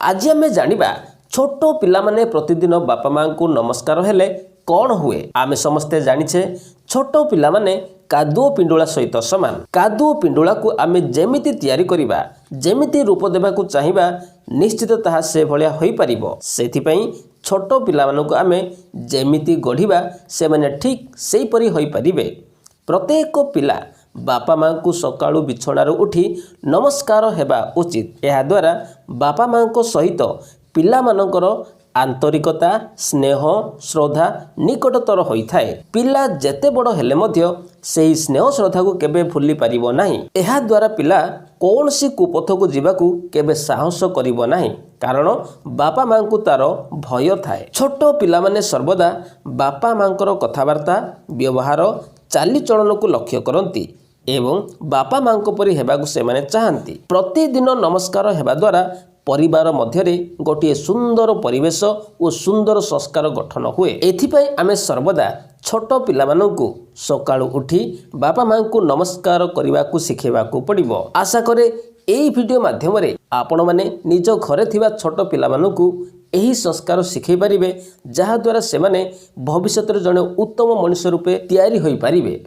आज आम जानिबा छोट पिलामाने प्रतिदिन बापा माँ को नमस्कार हेले कौन हुए। आमे समस्ते जानिछे छोट पिलामाने कादुओ पिंडुला सहित समान। कादुओ पिंडुला को आमे जेमिति तैयारी करिबा, जेमिति रूप देबा को चाहिबा, निश्चित ताहा से भलिया होई परिबो। सेथिपई छोट पिलामानकु आमे जेमिति गढ़िबा से माने ठीक सेही परि होई परिबे। प्रत्येक पिला बापा माँ को सकाळु बिछणारू उठी नमस्कार हेबा उचित। एहा द्वारा बापा माँ को सहित पिला मानकर आंतरिकता, स्नेह, श्रद्धा निकटतर होइथाए। पिला जेते बड़ हेले मध्य सेही स्नेह श्रद्धा को केबे भूली परिबो नाही। एहा द्वारा पिला कौनसी कुपथ को जीवाकू केबे साहस करिबो नाही, कारण बापा माँ को तार भय थाए। छोट पिला माने सर्वदा बापा माँकर कथावार्ता, व्यवहार, चालीचलन को लक्ष्य करती एवं बापा माँ परि हेबाकू सेमाने चाहती। प्रतिदिन नमस्कार हेबा द्वारा परिवार मध्यरे गोटे सुंदर परिवेश और सुंदर संस्कार गठन हुए। एथिपाई आमे सर्वदा छोट पिलामानंकु सकाळु उठी बापा माँ को नमस्कार करने शिखेबाकू पड़िबो। आशा करे एही वीडियो माध्यम रे आपण माने निज घरे थिबा छोट पिलामानंकु एही संस्कार शिखै पारिबे, जहा द्वारा सेमाने भविष्यत जड़े उत्तम मनुष्य रूपे तैयारी होई पारिबे।